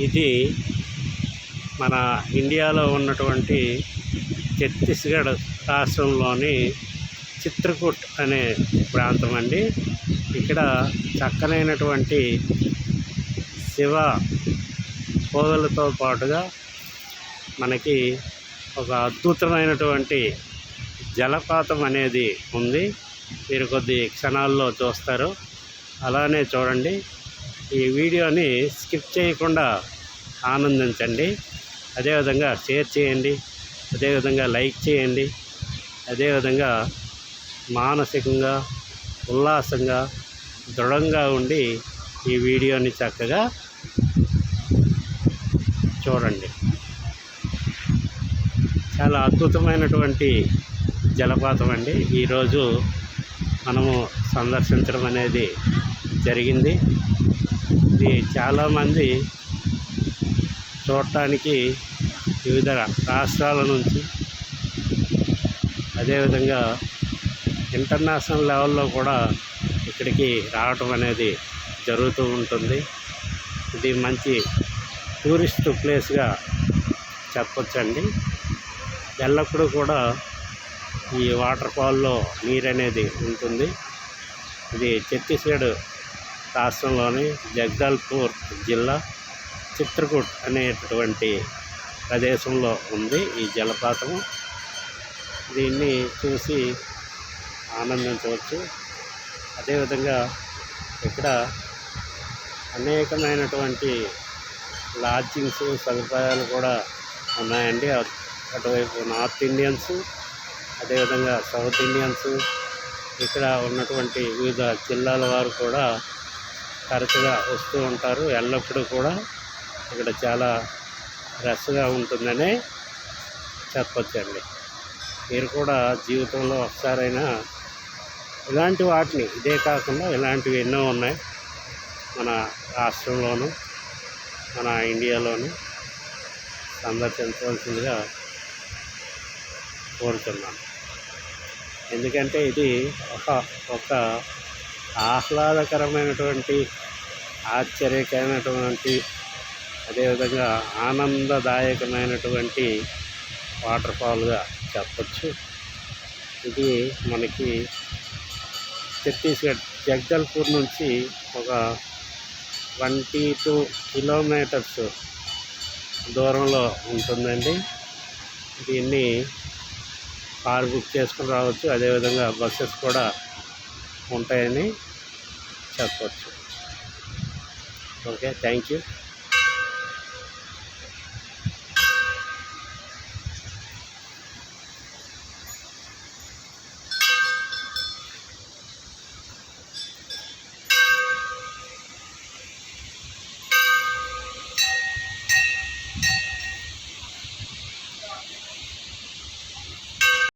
ఇది మన ఇండియాలో ఉన్నటువంటి ఛత్తీస్గఢ్ రాష్ట్రంలోని చిత్రకూట్ అనే ప్రాంతం అండి. ఇక్కడ చక్కనైనటువంటి శివ కోవెలతో పాటుగా మనకి ఒక అద్భుతమైనటువంటి జలపాతం అనేది ఉంది. మీరు కొద్ది క్షణాల్లో చూస్తారు. అలానే చూడండి. ఈ వీడియోని స్కిప్ చేయకుండా ఆనందించండి. అదేవిధంగా షేర్ చేయండి, అదేవిధంగా లైక్ చేయండి, అదేవిధంగా మానసికంగా ఉల్లాసంగా దృఢంగా ఉండి ఈ వీడియోని చక్కగా చూడండి. చాలా అద్భుతమైనటువంటి జలపాతం అండి. ఈరోజు మనము సందర్శించడం అనేది జరిగింది. ఇది చాలామంది చూడటానికి వివిధ రాష్ట్రాల నుంచి, అదేవిధంగా ఇంటర్నేషనల్ లెవెల్లో కూడా ఇక్కడికి రావటం అనేది జరుగుతూ ఉంటుంది. ఇది మంచి టూరిస్ట్ ప్లేస్గా చెప్పొచ్చండి. ఎల్లప్పుడూ కూడా ఈ వాటర్ ఫాల్లో నీరు అనేది ఉంటుంది. ఇది ఛత్తీస్గఢ్ రాష్ట్రంలోని జగదల్పూర్ జిల్లా చిత్రకూట్ అనేటటువంటి ప్రదేశంలో ఉంది ఈ జలపాతము. దీన్ని చూసి ఆనందించవచ్చు. అదేవిధంగా ఇక్కడ అనేకమైనటువంటి లాడ్జింగ్స్ సదుపాయాలు కూడా ఉన్నాయండి. అటువైపు నార్త్ ఇండియన్స్, అదేవిధంగా సౌత్ ఇండియన్స్, ఇక్కడ ఉన్నటువంటి వివిధ జిల్లాల వారు కూడా తరచుగా వస్తూ ఉంటారు. ఎల్లప్పుడూ కూడా ఇక్కడ చాలా రష్గా ఉంటుందనే చెప్పొచ్చండి. మీరు కూడా జీవితంలో ఒకసారైనా ఇలాంటి వాటిని, ఇదే కాకుండా ఇలాంటివి ఎన్నో ఉన్నాయి మన రాష్ట్రంలోను మన ఇండియాలోను, సందర్శించవలసిందిగా కోరుతున్నాను. ఎందుకంటే ఇది ఒక ఆహ్లాదకరమైనటువంటి, ఆశ్చర్యకరమైనటువంటి, అదేవిధంగా ఆనందదాయకమైనటువంటి వాటర్ ఫాల్గా చెప్పచ్చు. ఇది మనకి ఛత్తీస్గఢ్ జగదల్పూర్ నుంచి ఒక 22 కిలోమీటర్స్ దూరంలో ఉంటుందండి. దీన్ని కార్ బుక్ చేసుకుని రావచ్చు. అదేవిధంగా బస్సెస్ కూడా ఉంటాయని చెప్పవచ్చు. Okay, thank you.